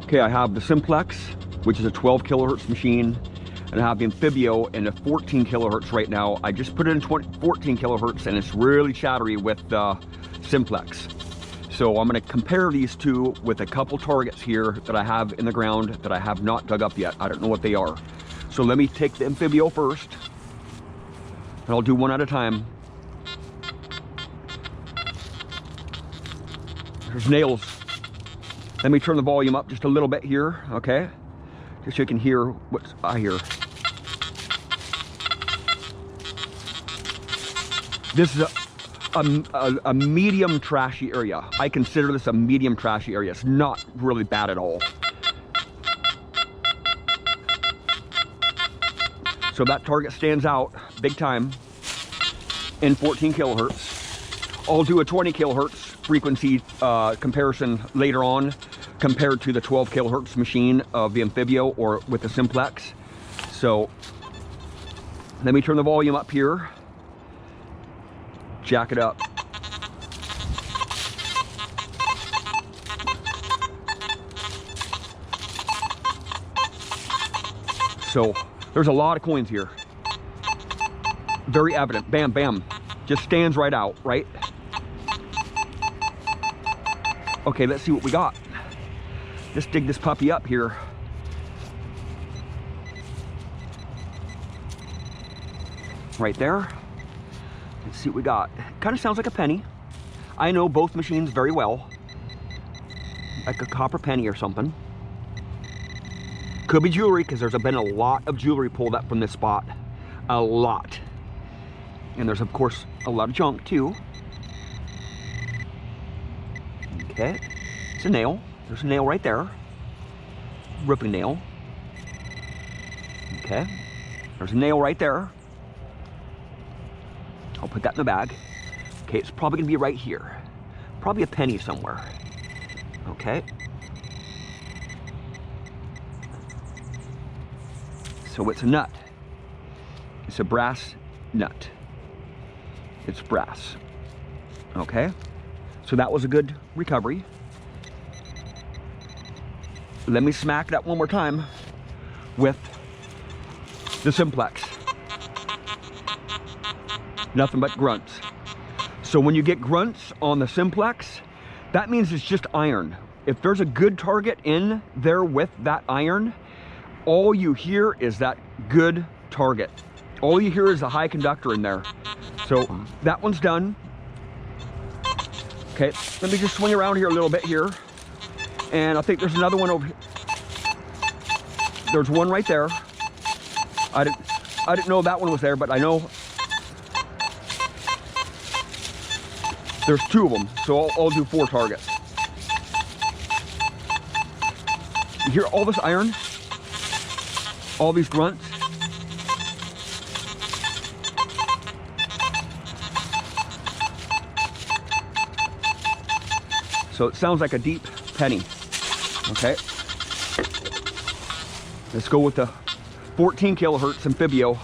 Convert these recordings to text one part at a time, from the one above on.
Okay, I have the Simplex, which is a 12 kilohertz machine, and I have the Anfibio in a 14 kilohertz right now. I just put it in 14 kilohertz and it's really chattery with the Simplex. So I'm going to compare these two with a couple targets here that I have in the ground that I have not dug up yet. I don't know what they are. So let me take the Anfibio first, and I'll do one at a time. There's nails. Let me turn the volume up just a little bit here, okay? Just so you can hear what I hear. This is a medium trashy area. I consider this a medium trashy area. It's not really bad at all. So that target stands out big time in 14 kilohertz. I'll do a 20 kilohertz frequency comparison later on compared to the 12 kilohertz machine of the Anfibio or with the Simplex. So let me turn the volume up here. Jack it up. So there's a lot of coins here. Very evident. Bam, bam. Just stands right out, right? Okay, let's see what we got. Let's dig this puppy up here. Right there. Let's see what we got. Kind of sounds like a penny. I know both machines very well. Like a copper penny or something. Could be jewelry, because there's been a lot of jewelry pulled up from this spot. A lot. And there's, of course, a lot of junk, too. Okay. It's a nail. There's a nail right there. Ripping nail. Okay. There's a nail right there. I'll put that in the bag. Okay, it's probably going to be right here. Probably a penny somewhere. Okay. So it's a nut. It's a brass nut. It's brass. Okay. So that was a good recovery. Let me smack that one more time with the Simplex. Nothing but grunts. So when you get grunts on the Simplex, that means it's just iron. If there's a good target in there with that iron, all you hear is that good target. All you hear is a high conductor in there. So that one's done. Okay, let me just swing around here a little bit here. And I think there's another one over here. There's one right there. I didn't know that one was there, but I know there's two of them, so I'll do 4 targets. You hear all this iron? All these grunts? So it sounds like a deep penny. Okay. Let's go with the 14 kilohertz Anfibio.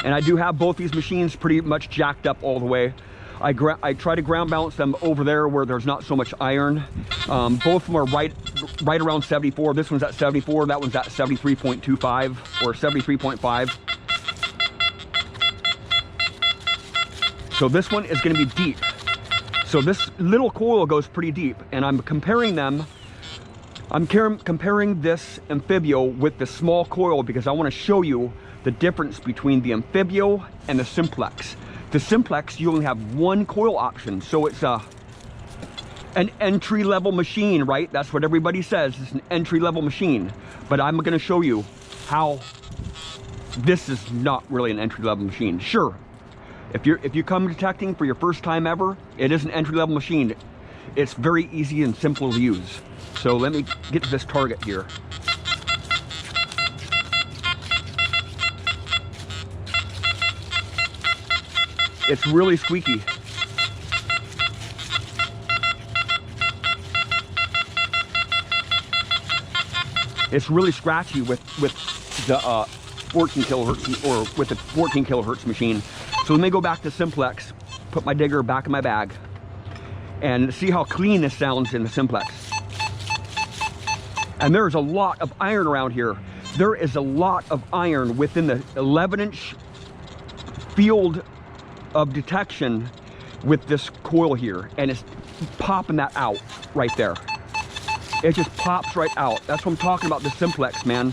And I do have both these machines pretty much jacked up all the way. I try to ground balance them over there where there's not so much iron. Both of them are right around 74. This one's at 74. That one's at 73.25 or 73.5. So this one is going to be deep. So this little coil goes pretty deep, and I'm comparing them. I'm comparing this Anfibio with the small coil because I want to show you the difference between the Anfibio and the Simplex. The Simplex, you only have one coil option, so it's an entry-level machine, right? That's what everybody says. It's an entry-level machine. But I'm going to show you how this is not really an entry-level machine. Sure, if you come detecting for your first time ever, it is an entry-level machine. It's very easy and simple to use. So let me get to this target here. It's really squeaky. It's really scratchy with the 14 kilohertz or with the 14 kilohertz machine. So let me go back to Simplex, put my digger back in my bag, And see how clean this sounds in the Simplex. And there's a lot of iron around here. There is a lot of iron within the 11-inch field of detection with this coil here. And it's popping that out right there. It just pops right out. That's what I'm talking about, the Simplex, man.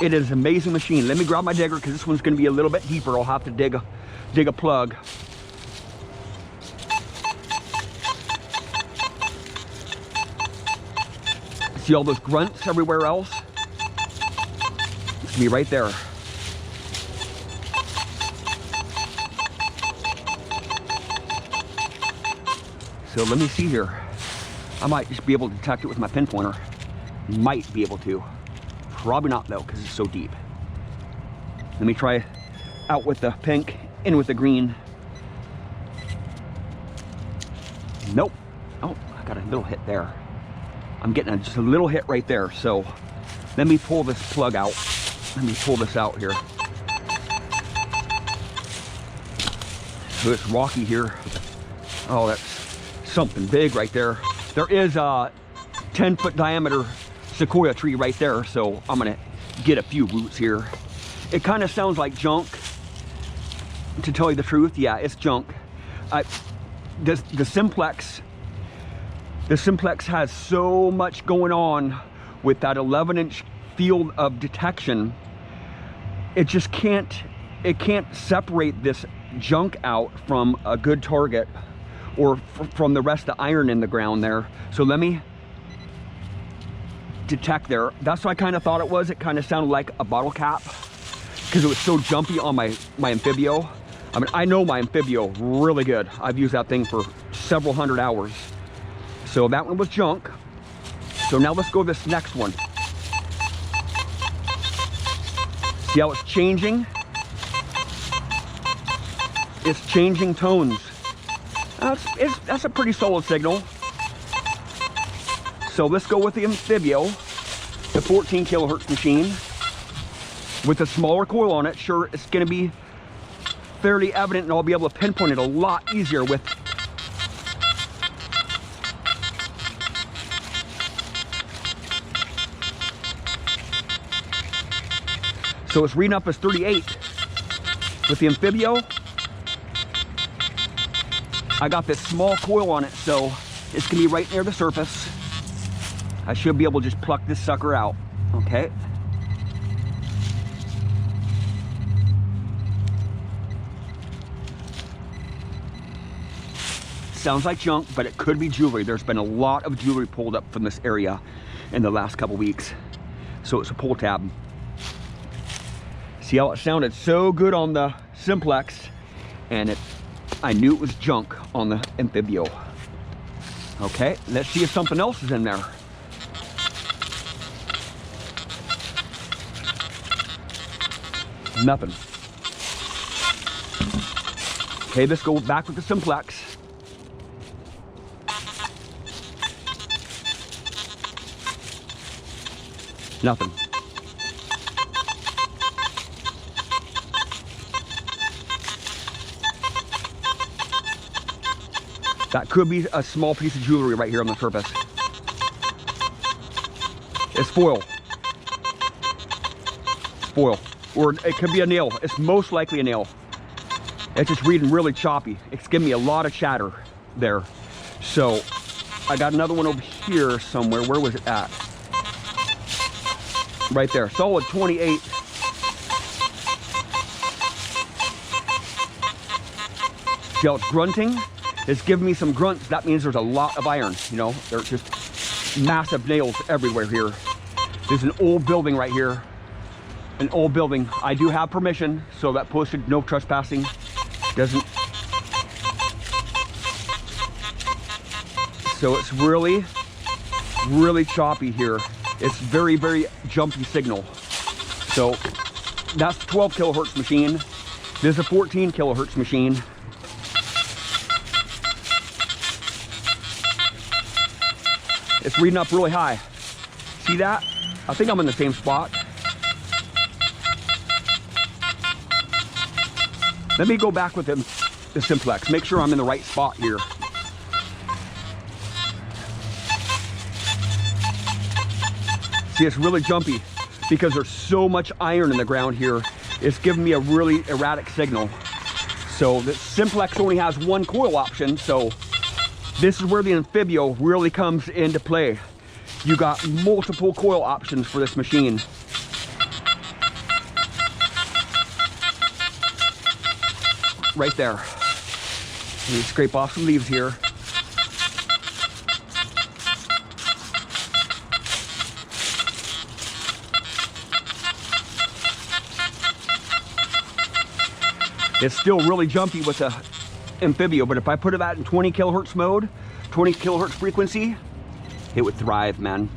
It is an amazing machine. Let me grab my digger because this one's gonna be a little bit deeper. I'll have to dig a plug. See all those grunts everywhere else? It's gonna be right there. So let me see here. I might just be able to detect it with my pinpointer. Might be able to. Probably not though, because it's so deep. Let me try out with the pink, in with the green. Nope. Oh, I got a little hit there. I'm getting just a little hit right there. So let me pull this plug out. Let me pull this out here. So it's rocky here. Oh, that's something big right there. There is a 10-foot diameter sequoia tree right there. So I'm gonna get a few roots here. It kind of sounds like junk, to tell you the truth. Yeah, it's junk. The Simplex has so much going on with that 11-inch field of detection. It just can't separate this junk out from a good target or from the rest of the iron in the ground there. So let me detect there. That's what I kind of thought it was. It kind of sounded like a bottle cap because it was so jumpy on my Anfibio. I mean, I know my Anfibio really good. I've used that thing for several hundred hours. So that one was junk. So now let's go to this next one. See how it's changing? It's changing tones. That's a pretty solid signal. So let's go with the Anfibio, the 14 kilohertz machine with a smaller coil on it. Sure, it's gonna be fairly evident and I'll be able to pinpoint it a lot easier with so it's reading up as 38 with the Anfibio. I got this small coil on it, so it's gonna be right near the surface. I should be able to just pluck this sucker out. Okay. Sounds like junk, but it could be jewelry. There's been a lot of jewelry pulled up from this area in the last couple weeks. So it's a pull tab. See how it sounded so good on the Simplex, and I knew it was junk on the Anfibio. Okay, let's see if something else is in there. Nothing. Okay, let's go back with the Simplex. Nothing. That could be a small piece of jewelry right here on the surface. It's foil. It's foil. Or it could be a nail. It's most likely a nail. It's just reading really choppy. It's giving me a lot of chatter there. So I got another one over here somewhere. Where was it at? Right there. Solid 28. See how it's grunting? It's giving me some grunts. That means there's a lot of iron. You know, there's just massive nails everywhere here. There's an old building right here. An old building. I do have permission, so that posted no trespassing. Doesn't. So it's really, really choppy here. It's very, very jumpy signal. So that's 12 kilohertz machine. This is a 14 kilohertz machine. It's reading up really high. See that? I think I'm in the same spot. Let me go back with the Simplex. Make sure I'm in the right spot here. See, it's really jumpy because there's so much iron in the ground here. It's giving me a really erratic signal. So the Simplex only has one coil option, so this is where the Anfibio really comes into play. You got multiple coil options for this machine. Right there. Let me scrape off some leaves here. It's still really jumpy with the Anfibio, but if I put it out in 20 kilohertz mode, 20 kilohertz frequency, it would thrive, man.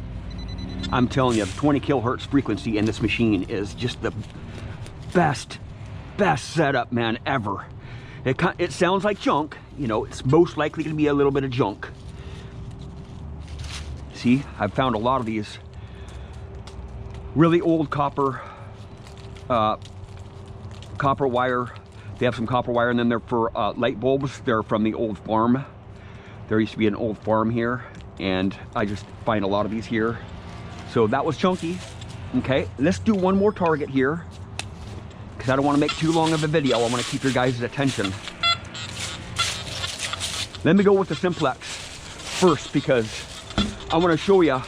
I'm telling you, the 20 kilohertz frequency in this machine is just the best setup, man, ever. It sounds like junk, you know, it's most likely going to be a little bit of junk. See, I've found a lot of these really old copper wire. They have some copper wire, and then they're for light bulbs. They're from the old farm. There used to be an old farm here, and I just find a lot of these here. So that was chunky. Okay, let's do one more target here, because I don't want to make too long of a video. I want to keep your guys' attention. Let me go with the Simplex first, because I want to show you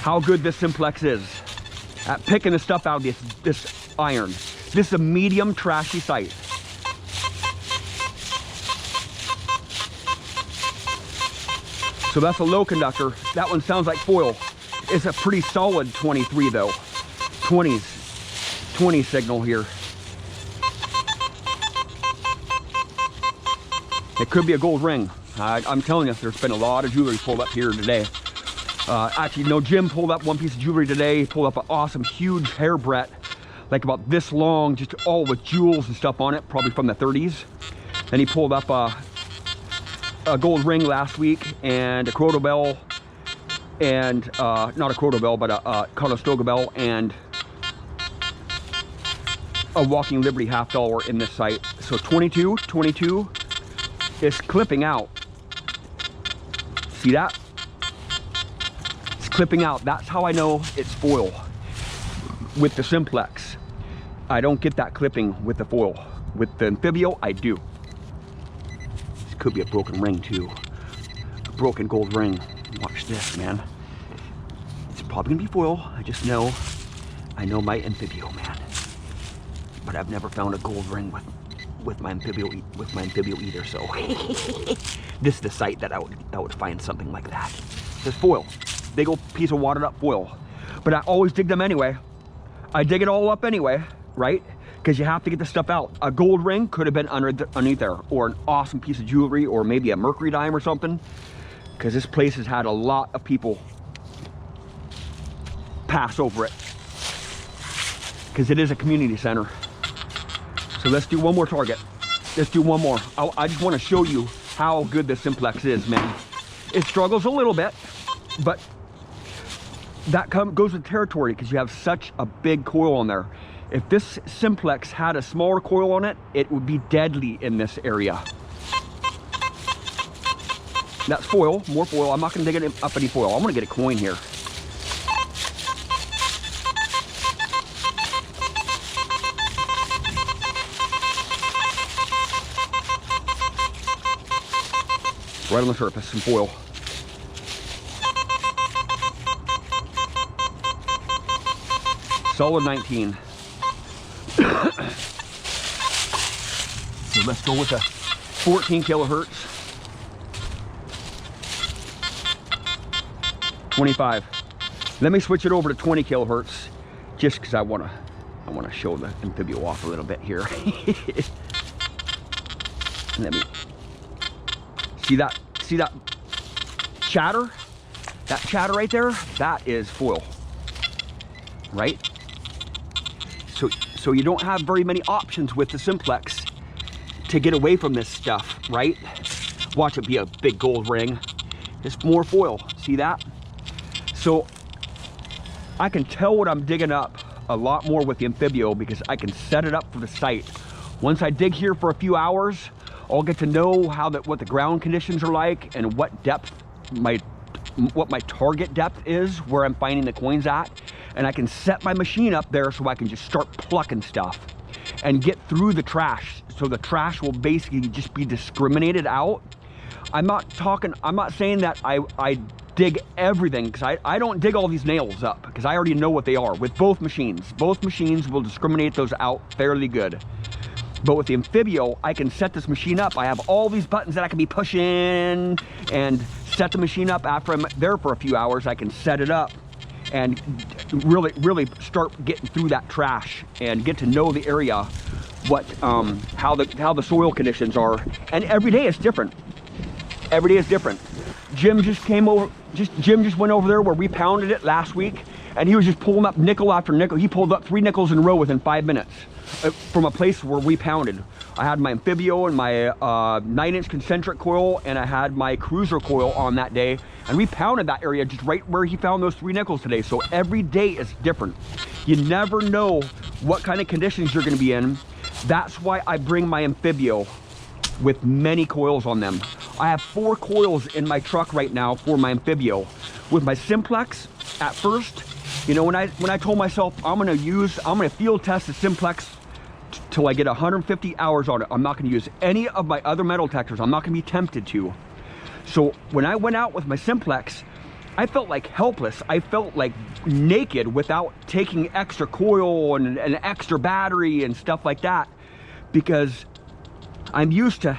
how good this Simplex is at picking the stuff out of this iron. This is a medium trashy sight. So that's a low conductor. That one sounds like foil. It's a pretty solid 23 though. 20 signal here. It could be a gold ring. I'm telling you, there's been a lot of jewelry pulled up here today. Actually, no, Jim pulled up one piece of jewelry today. He pulled up an awesome, huge hair brett, like about this long, just all with jewels and stuff on it, probably from the 30s. Then he pulled up a gold ring last week, and a Croto bell, and not a Croto bell, but a Conestoga bell, and a Walking Liberty $50 in this site. So 22 is clipping out. See that? It's clipping out. That's how I know it's foil with the Simplex. I don't get that clipping with the foil. With the Anfibio, I do. This could be a broken ring too. A broken gold ring. Watch this, man. It's probably gonna be foil. I just know. I know my Anfibio, man. But I've never found a gold ring with my Anfibio either. So this is the site that I would find something like that. It's foil. Big old piece of watered up foil. But I always dig them anyway. I dig it all up anyway, right? Because you have to get the stuff out. A gold ring could have been underneath there, or an awesome piece of jewelry, or maybe a mercury dime or something. Because this place has had a lot of people pass over it. Because it is a community center. So let's do one more target. Let's do one more. I just want to show you how good this Simplex is, man. It struggles a little bit, but that goes with territory because you have such a big coil on there. If this Simplex had a smaller coil on it, it would be deadly in this area. That's foil, more foil. I'm not going to dig it up any foil. I'm going to get a coin here. Right on the surface, some foil. Solid 19. So let's go with a 14 kilohertz. 25. Let me switch it over to 20 kilohertz, just because I want to show the Anfibio off a little bit here. Let me see that chatter. That chatter right there, that is foil, right? So you don't have very many options with the Simplex to get away from this stuff, right? Watch it be a big gold ring. It's more foil. See that? So I can tell what I'm digging up a lot more with the Anfibio because I can set it up for the site. Once I dig here for a few hours, I'll get to know what the ground conditions are like and what depth my what my target depth is, where I'm finding the coins at, and I can set my machine up there so I can just start plucking stuff and get through the trash. So the trash will basically just be discriminated out. I'm not saying that I dig everything, because I don't dig all these nails up, because I already know what they are with both machines. Both machines will discriminate those out fairly good. But with the Anfibio, I can set this machine up. I have all these buttons that I can be pushing and set the machine up. After I'm there for a few hours, I can set it up and really start getting through that trash and get to know the area, how the soil conditions are. And every day is different. Every day is different. Jim just came over. Jim just went over there where we pounded it last week, and he was just pulling up nickel after nickel. He pulled up 3 nickels in a row within 5 minutes from a place where we pounded. I had my Anfibio and my 9-inch concentric coil, and I had my cruiser coil on that day, and we pounded that area just right where he found those 3 nickels today. So every day is different. You never know what kind of conditions you're going to be in. That's why I bring my Anfibio with many coils on them. I have 4 coils in my truck right now for my Anfibio. With my Simplex, at first, you know, when I told myself I'm gonna field test the Simplex till I get 150 hours on it. I'm not gonna use any of my other metal detectors. I'm not gonna be tempted to. So when I went out with my Simplex, I felt like helpless. I felt like naked without taking extra coil and an extra battery and stuff like that, because I'm used to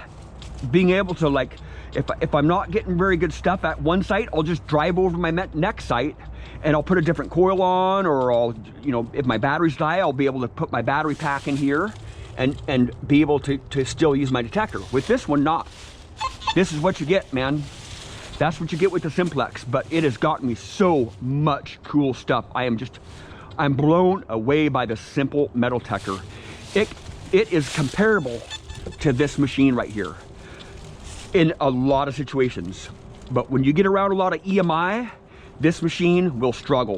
being able to, like, if I'm not getting very good stuff at one site, I'll just drive over my next site and I'll put a different coil on, or I'll, you know, if my batteries die, I'll be able to put my battery pack in here and be able to still use my detector. With this one, not. This is what you get, man. That's what you get with the Simplex, but it has gotten me so much cool stuff. I'm blown away by the simple metal detector. It is comparable to this machine right here in a lot of situations, but when you get around a lot of EMI, this machine will struggle.